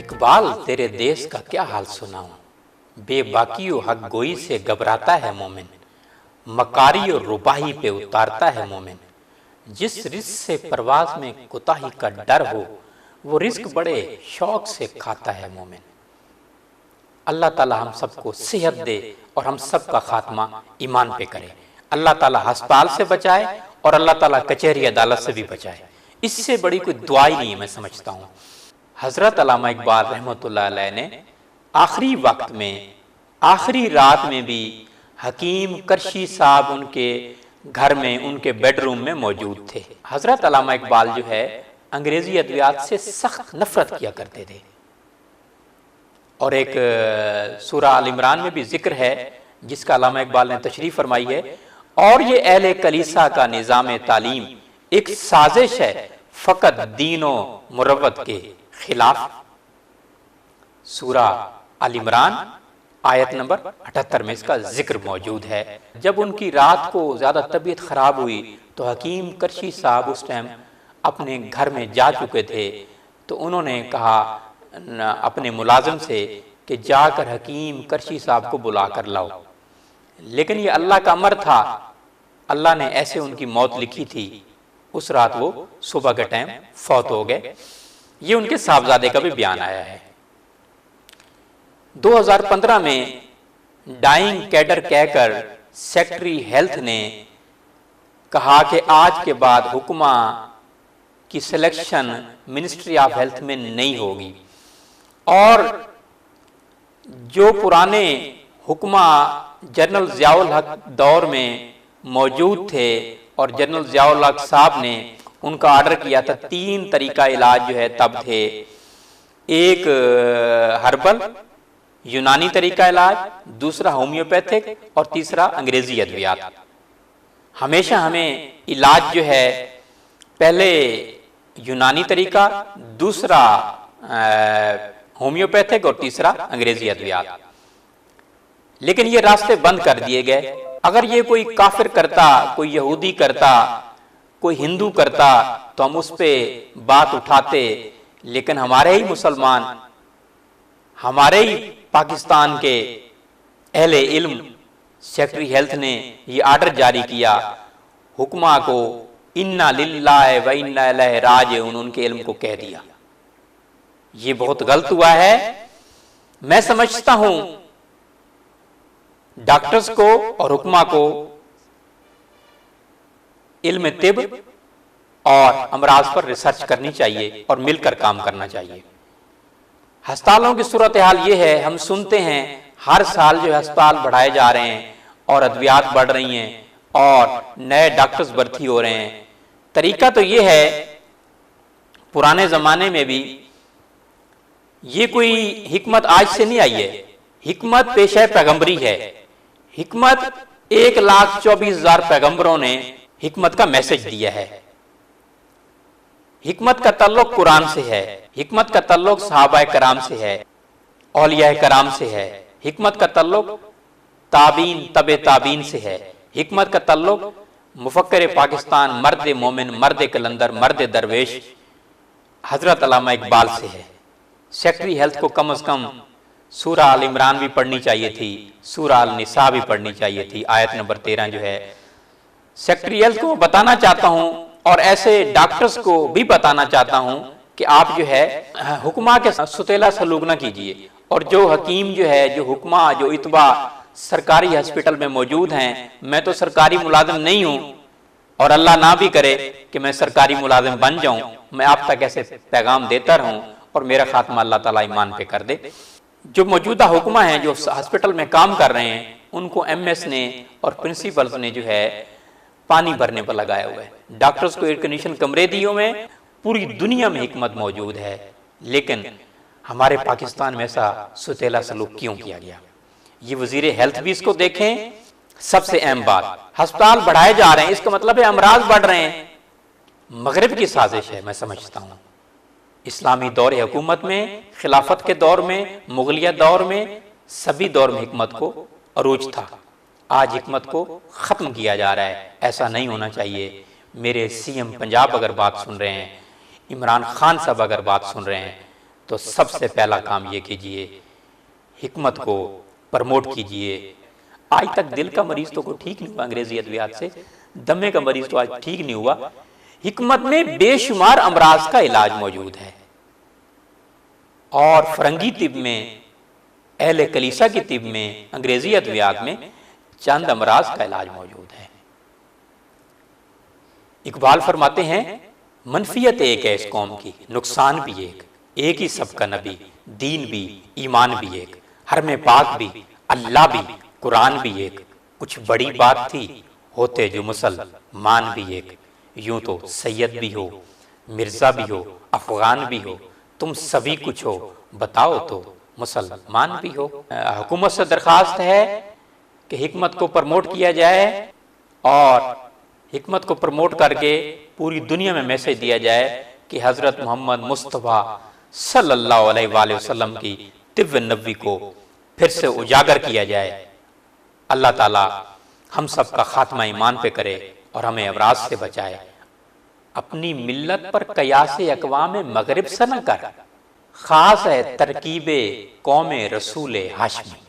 इकबाल तेरे देश का क्या हाल सुनाऊं, बेबाकियो हक गोई से घबराता है मोमिन, मकारी और रुबाही पे उतारता है मोमिन। जिस रिस्क से परवाज में कुताही का डर हो, वो रिस्क बड़े शौक से खाता है मोमिन। अल्लाह ताला हम सबको सेहत दे और हम सबका खात्मा ईमान पे करे। अल्लाह ताला अस्पताल से बचाए और अल्लाह ताला कचहरी अदालत से भी बचाए। इससे बड़ी कोई दुआ ही नहीं है, मैं समझता हूँ। हजरत अल्लामा इकबाल रहमतुल्लाह अलैह ने आखिरी वक्त में, आखिरी रात में भी हकीम करशी साहब उनके घर में, उनके बेडरूम में मौजूद थे। हजरत अल्लामा इकबाल जो है अंग्रेजी अद्वियात से सख्त नफरत किया करते थे और एक सूरा अल इमरान में भी जिक्र है जिसका अल्लामा इकबाल ने तशरीफ फरमाई है, और ये अहले कलीसा का निज़ाम तालीम एक साजिश है फ़कत दीनो मुरव्वत के खिलाफ। सूरा अल इमरान आयत नंबर 78 में इसका जिक्र मौजूद है। जब उनकी रात को ज़्यादा तबीयत ख़राब हुई तो हकीम करशी साहब उस टाइम अपने घर में जा चुके थे, तो उन्होंने कहा अपने मुलाजिम से कि जाकर हकीम करशी साहब को बुला कर लाओ। लेकिन ये अल्लाह का अमर था, अल्लाह ने ऐसे उनकी मौत लिखी थी। उस रात वो सुबह के टाइम फौत हो गए। ये उनके साहबजादे का भी बयान आया है। 2015 में डाइंग कैडर कहकर सेक्रेटरी हेल्थ ने कहा कि आज के बाद हुक्मा की सिलेक्शन मिनिस्ट्री ऑफ हेल्थ में नहीं होगी, और जो पुराने हुक्मा जनरल ज़ियाउल हक दौर में मौजूद थे और जनरल ज़ियाउल हक साहब ने उनका ऑर्डर किया था, 3 तरीका इलाज जो है तब थे, एक हर्बल यूनानी तरीका इलाज, दूसरा होम्योपैथिक और तीसरा अंग्रेजी अद्वियात। हमेशा हमें इलाज जो है पहले यूनानी तरीका, दूसरा होम्योपैथिक और तीसरा अंग्रेजी अद्वियात। लेकिन ये रास्ते बंद कर दिए गए। अगर ये कोई काफिर करता, कोई यहूदी करता, कोई हिंदू करता तो हम उस पर बात उठाते, लेकिन हमारे ही मुसलमान, हमारे ही पाकिस्तान के अहले इल्म सेक्रेटरी हेल्थ ने ये ऑर्डर जारी किया हुक्मा को, इन्ना लिल्लाहि व इन्ना इलैहि राजिऊन, उनके इल्म को कह दिया। ये बहुत गलत हुआ है। मैं समझता हूं डॉक्टर्स को और हुक्मा को इल्म तिब और अमराज पर रिसर्च करनी चाहिए और मिलकर काम करना चाहिए। अस्पतालों की सूरत हाल ये है, हम सुनते हैं हर साल जो अस्पताल बढ़ाए जा रहे हैं और अद्वियात बढ़ रही हैं और नए डॉक्टर्स भर्ती हो रहे हैं। तरीका तो ये है, पुराने जमाने में भी ये कोई हिकमत आज से नहीं आई है, हिकमत पेशा पैगंबरी है। हिकमत 1,24,000 पैगंबरों ने हिकमत का मैसेज दिया है। हिकमत का ताल्लुक कुरान से है, हिकमत का ताल्लुक सहाबाए कराम से है, औलिया कराम से है, हिकमत का ताल्लुक ताबीन तबे ताबीन से है, हिकमत का ताल्लुक मुफक्कर पाकिस्तान, मर्द मोमिन, मर्द कलंदर, मर्द दरवेश हजरत अल्लामा इकबाल से है। सेक्रेटरी हेल्थ को कम से कम सूरा अल इमरान भी पढ़नी चाहिए थी, सूरा अल निसा भी पढ़नी चाहिए थी। आयत नंबर 13 जो है सेक्रेटरी हेल्थ को बताना चाहता हूं और ऐसे डॉक्टर्स को भी बताना चाहता हूं कि आप जो है हुक्मा के सुतेला सलूक ना कीजिए, और जो हकीम जो है, जो हुक्मा, जो इतबा सरकारी हॉस्पिटल में मौजूद हैं, मैं तो सरकारी मुलाजिम नहीं हूं और अल्लाह ना भी करे कि मैं सरकारी मुलाजिम बन जाऊं, मैं आप तक ऐसे पैगाम देता रहूं और मेरा खात्मा अल्लाह ताला ईमान पे कर दे। जो मौजूदा हुक्मा हैं जो हॉस्पिटल में काम कर रहे हैं, उनको MS ने और प्रिंसिपल्स ने जो है पानी भरने पर लगाया हुआ है। डॉक्टर्स को एयर कंडीशन कमरे दिए हुए हैं। पूरी दुनिया में हिकमत मौजूद है, लेकिन हमारे पाकिस्तान में ऐसा सुतेला सलूक क्यों किया गया? ये वजीर हेल्थ भी इसको देखें। सबसे अहम बात, अस्पताल बढ़ाए जा रहे हैं, इसका मतलब है अमराज बढ़ रहे हैं। मगरिब की साजिश है, मैं समझता हूँ। इस्लामी दौर हुकूमत में, खिलाफत के दौर में, मुगलिया दौर में, सभी दौर में हिकमत को अरूज था। आज हिकमत को ख़त्म किया जा रहा है। ऐसा नहीं होना चाहिए। मेरे CM पंजाब अगर बात सुन रहे हैं, इमरान खान साहब अगर बात सुन रहे हैं, तो सबसे पहला काम ये कीजिए, हिकमत को प्रमोट कीजिए। आज तक दिल का मरीज तो कोई ठीक नहीं हुआ अंग्रेजी अद्वियात से, दमे का मरीज तो आज ठीक नहीं हुआ। हिकमत में बेशुमार अमराज का इलाज मौजूद है, और फरंगी तिब में, अहले कलीसा की तिब में, अंग्रेजी अद्वियात में चंद अमराज का इलाज मौजूद है। इकबाल फरमाते हैं, मनफियत एक है इस कौम की, नुकसान भी एक ही सबका नबी, दीन भी, ईमान भी एक, हर में पाक भी, अल्लाह भी, कुरान भी एक। कुछ बड़ी बात थी, होते जो मुसलमान भी एक। यूं तो सैयद भी हो, मिर्जा भी हो, अफगान भी हो, तुम सभी कुछ हो, बताओ तो मुसलमान भी हो। हुकूमत से दरखास्त है कि हिकमत को प्रमोट किया जाए, और हिकमत को प्रमोट करके पूरी दुनिया में मैसेज दिया जाए कि हज़रत मोहम्मद मुस्तफ़ा सल्लल्लाहु अलैहि वसल्लम की तिव्व नबी को फिर से उजागर किया जाए। अल्लाह ताला हम सब का खात्मा ईमान पे करे और हमें अमराज से बचाए। अपनी मिल्लत पर कयासे अक़वाम मगरिब से न कर, खास है तरकीबे कौमे रसूल हाशमी।